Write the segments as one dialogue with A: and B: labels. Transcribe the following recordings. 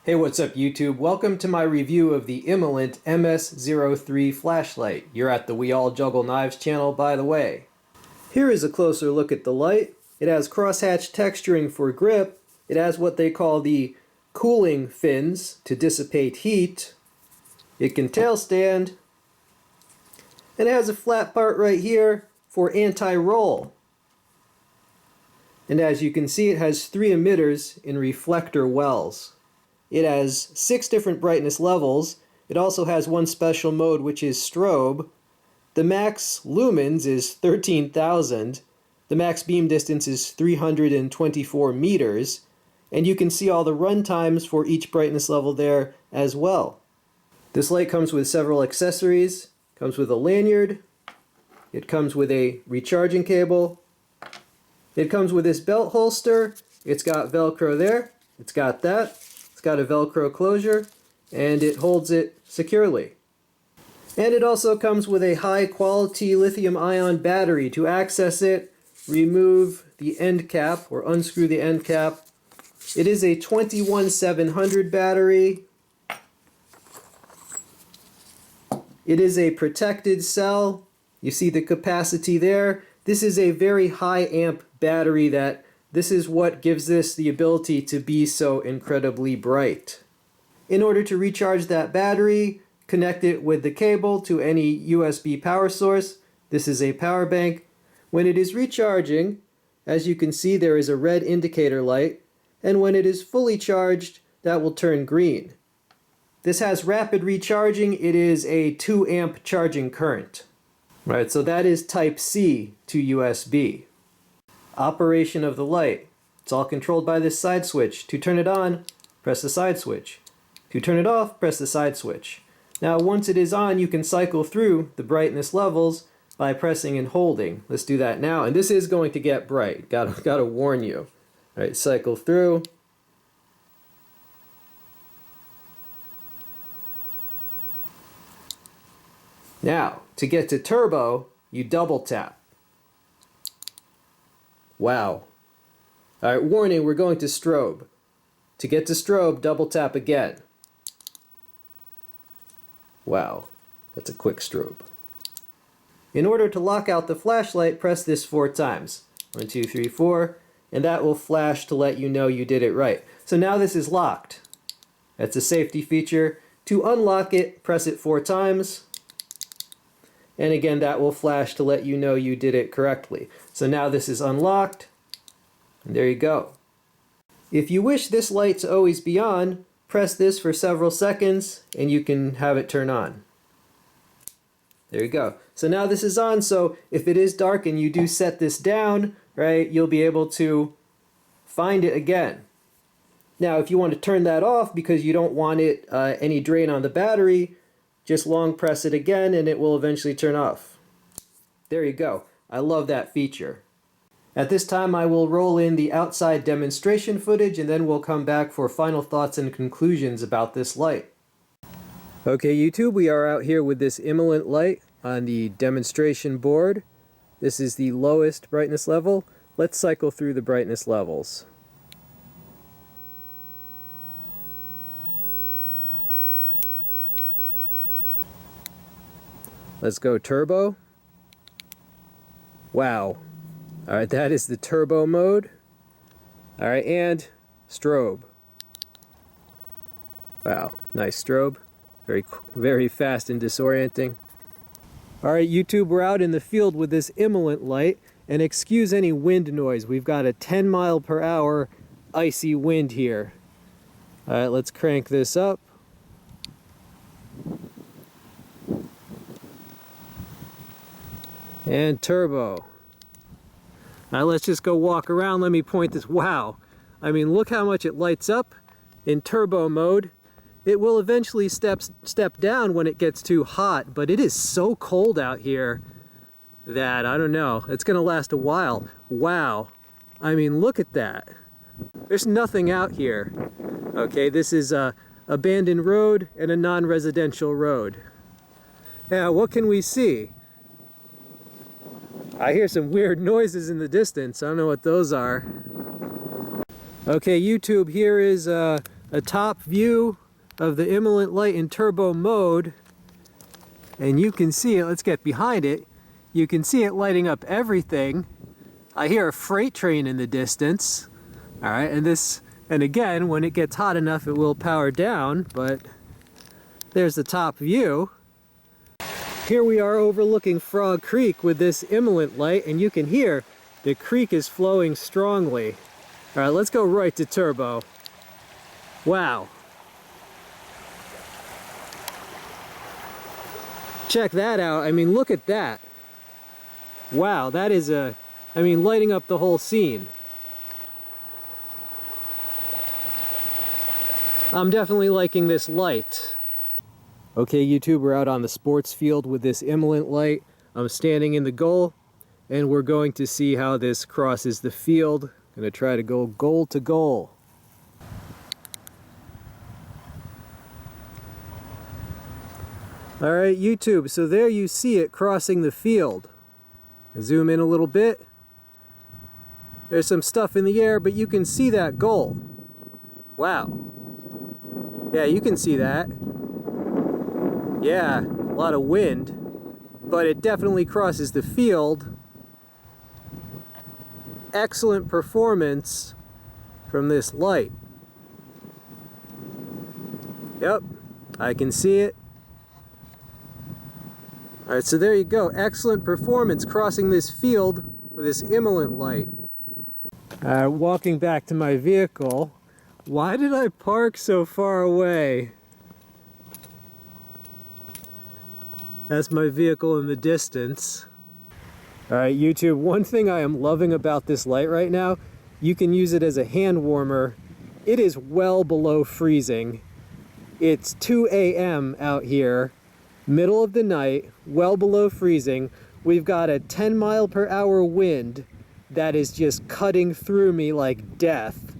A: Hey, what's up YouTube? Welcome to my review of the Imalent MS03 flashlight. You're at the We All Juggle Knives channel, by the way. Here is a closer look at the light. It has crosshatch texturing for grip. It has what they call the cooling fins to dissipate heat. It can tail stand. And it has a flat part right here for anti-roll. And as you can see, it has 3 emitters in reflector wells. It has 6 different brightness levels. It also has one special mode, which is strobe. The max lumens is 13,000. The max beam distance is 324 meters. And you can see all the run times for each brightness level there as well. This light comes with several accessories. It comes with a lanyard. It comes with a recharging cable. It comes with this belt holster. It's got Velcro there. It's got that. It's got a Velcro closure, and it holds it securely. And it also comes with a high-quality lithium-ion battery. To access it, remove the end cap, or unscrew the end cap. It is a 21700 battery. It is a protected cell. You see the capacity there. This is a very high amp battery this is what gives this the ability to be so incredibly bright. In order to recharge that battery, connect it with the cable to any USB power source. This is a power bank. When it is recharging, as you can see, there is a red indicator light, and when it is fully charged, that will turn green. This has rapid recharging. It is a 2 amp charging current. Right, so that is Type C to USB. Operation of the light. It's all controlled by this side switch. To turn it on, press the side switch. To turn it off, press the side switch. Now once it is on, you can cycle through the brightness levels by pressing and holding. Let's do that now, and this is going to get bright. Gotta warn you. All right, cycle through. Now, to get to turbo, you double tap. Wow. Alright, warning, we're going to strobe. To get to strobe, double tap again. Wow, that's a quick strobe. In order to lock out the flashlight, press this 4 times. 1, 2, 3, 4, and that will flash to let you know you did it right. So now this is locked. That's a safety feature. To unlock it, press it 4 times. And again, that will flash to let you know you did it correctly. So now this is unlocked, and there you go. If you wish this light to always be on, press this for several seconds, and you can have it turn on. There you go. So now this is on, so if it is dark and you do set this down, right, you'll be able to find it again. Now, if you want to turn that off because you don't want it any drain on the battery, just long press it again and it will eventually turn off. There you go. I love that feature. At this time I will roll in the outside demonstration footage and then we'll come back for final thoughts and conclusions about this light. Okay YouTube, we are out here with this Imalent light on the demonstration board. This is the lowest brightness level. Let's cycle through the brightness levels. Let's go turbo. Wow. Alright, that is the turbo mode. Alright, and strobe. Wow, nice strobe. Very fast and disorienting. Alright YouTube, we're out in the field with this Imalent light, and excuse any wind noise. We've got a 10 mile per hour icy wind here. Alright, let's crank this up. And turbo. Now let's just go walk around. Let me point this. Wow. I mean, look how much it lights up in turbo mode. It will eventually step down when it gets too hot, but it is so cold out here that, I don't know, it's going to last a while. Wow. I mean, look at that. There's nothing out here. Okay, this is a abandoned road and a non-residential road. Now, what can we see? I hear some weird noises in the distance. I don't know what those are. Okay, YouTube, here is a top view of the Imalent light in turbo mode, and you can see it. Let's get behind it. You can see it lighting up everything. I hear a freight train in the distance. All right, and again, when it gets hot enough, it will power down, but there's the top view. Here we are overlooking Frog Creek with this Imalent light, and you can hear the creek is flowing strongly. All right, let's go right to turbo. Wow. Check that out. I mean, look at that. Wow, that is lighting up the whole scene. I'm definitely liking this light. Okay, YouTube, we're out on the sports field with this Imalent light. I'm standing in the goal, and we're going to see how this crosses the field. Gonna try to go goal to goal. All right, YouTube, so there you see it crossing the field. Zoom in a little bit. There's some stuff in the air, but you can see that goal. Wow. Yeah, you can see that. Yeah, a lot of wind, but it definitely crosses the field. Excellent performance from this light. Yep, I can see it. All right, so there you go. Excellent performance crossing this field with this Imalent light. Walking back to my vehicle. Why did I park so far away? That's my vehicle in the distance. All right, YouTube, one thing I am loving about this light right now, you can use it as a hand warmer. It is well below freezing. It's 2 a.m. out here, middle of the night, well below freezing. We've got a 10-mile-per-hour wind that is just cutting through me like death.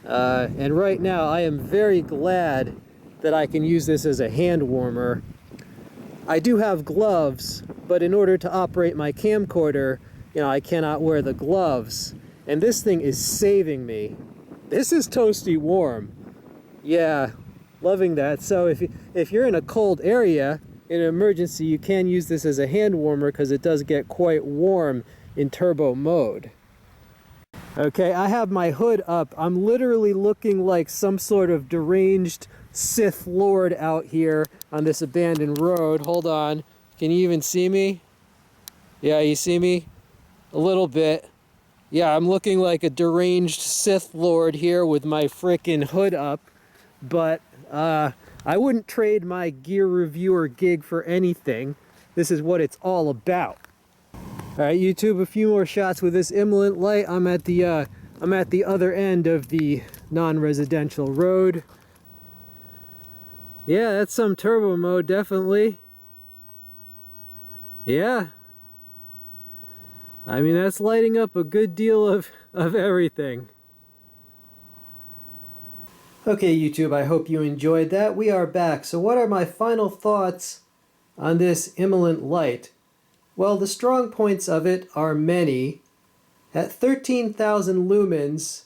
A: And right now, I am very glad that I can use this as a hand warmer. I do have gloves, but in order to operate my camcorder, I cannot wear the gloves. And this thing is saving me. This is toasty warm. Yeah, loving that. So if you're in a cold area, in an emergency, you can use this as a hand warmer because it does get quite warm in turbo mode. Okay, I have my hood up. I'm literally looking like some sort of deranged Sith Lord out here on this abandoned road. Hold on. Can you even see me? Yeah, you see me? A little bit. Yeah, I'm looking like a deranged Sith Lord here with my frickin' hood up. But I wouldn't trade my gear reviewer gig for anything. This is what it's all about. All right, YouTube, a few more shots with this Imalent light. I'm at the other end of the non-residential road. Yeah, that's some turbo mode, definitely. Yeah. I mean, that's lighting up a good deal of everything. Okay, YouTube, I hope you enjoyed that. We are back. So what are my final thoughts on this Imalent light? Well, the strong points of it are many. At 13,000 lumens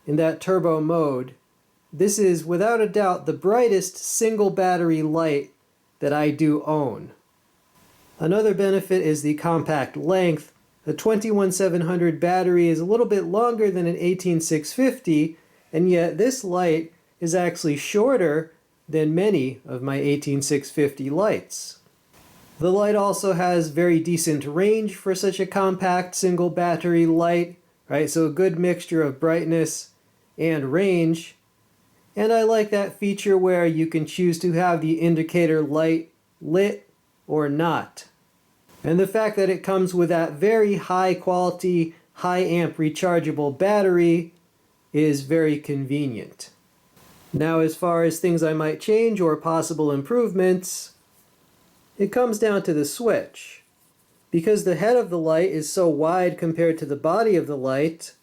A: in that turbo mode, this is without a doubt the brightest single battery light that I do own. Another benefit is the compact length. A 21700 battery is a little bit longer than an 18650, and yet this light is actually shorter than many of my 18650 lights. The light also has very decent range for such a compact single battery light, right? So a good mixture of brightness and range. And I like that feature where you can choose to have the indicator light lit or not. And the fact that it comes with that very high quality, high amp rechargeable battery is very convenient. Now, as far as things I might change or possible improvements, it comes down to the switch. Because the head of the light is so wide compared to the body of the light,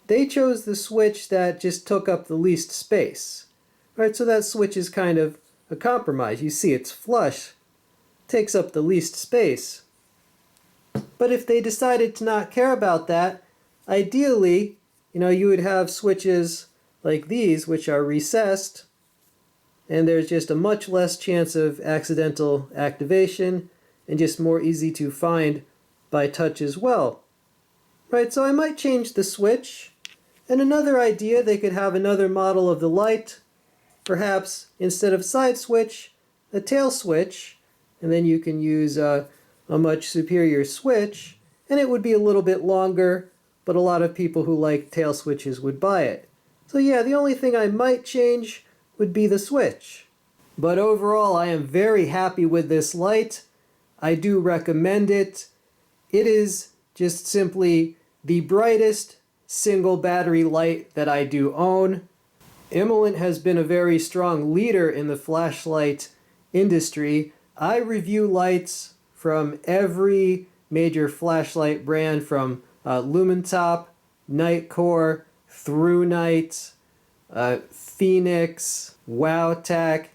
A: they chose the switch that just took up the least space. Right, so that switch is kind of a compromise. You see it's flush, takes up the least space. But if they decided to not care about that, ideally, you would have switches like these, which are recessed, and there's just a much less chance of accidental activation and just more easy to find by touch as well. Right, so I might change the switch. And another idea, they could have another model of the light, perhaps instead of side switch, a tail switch, and then you can use a much superior switch, and it would be a little bit longer, but a lot of people who like tail switches would buy it. So yeah, the only thing I might change would be the switch. But overall, I am very happy with this light. I do recommend it. It is just simply the brightest single battery light that I do own. Imalent has been a very strong leader in the flashlight industry. I review lights from every major flashlight brand, from Lumens, Nightcore, Through Night, Phoenix, WowTac,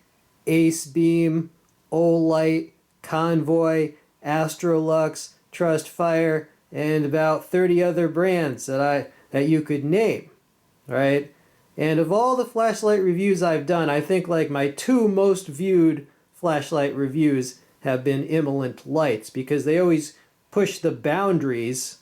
A: Ace Beam, Olight, Convoy, Astrolux, Trust Fire, and about 30 other brands that you could name, right? And of all the flashlight reviews I've done, I think like my two most viewed flashlight reviews have been Imalent lights, because they always push the boundaries.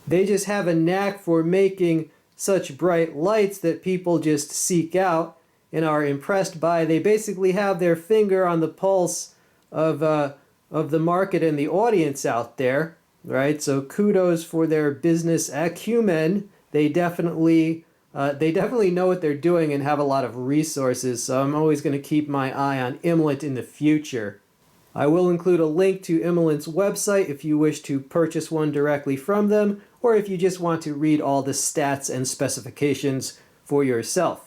A: They just have a knack for making such bright lights that people just seek out and are impressed by. They basically have their finger on the pulse of the market and the audience out there, right? So kudos for their business acumen. They definitely know what they're doing and have a lot of resources. So I'm always going to keep my eye on Imalent in the future. I will include a link to Imalent's website if you wish to purchase one directly from them, or if you just want to read all the stats and specifications for yourself.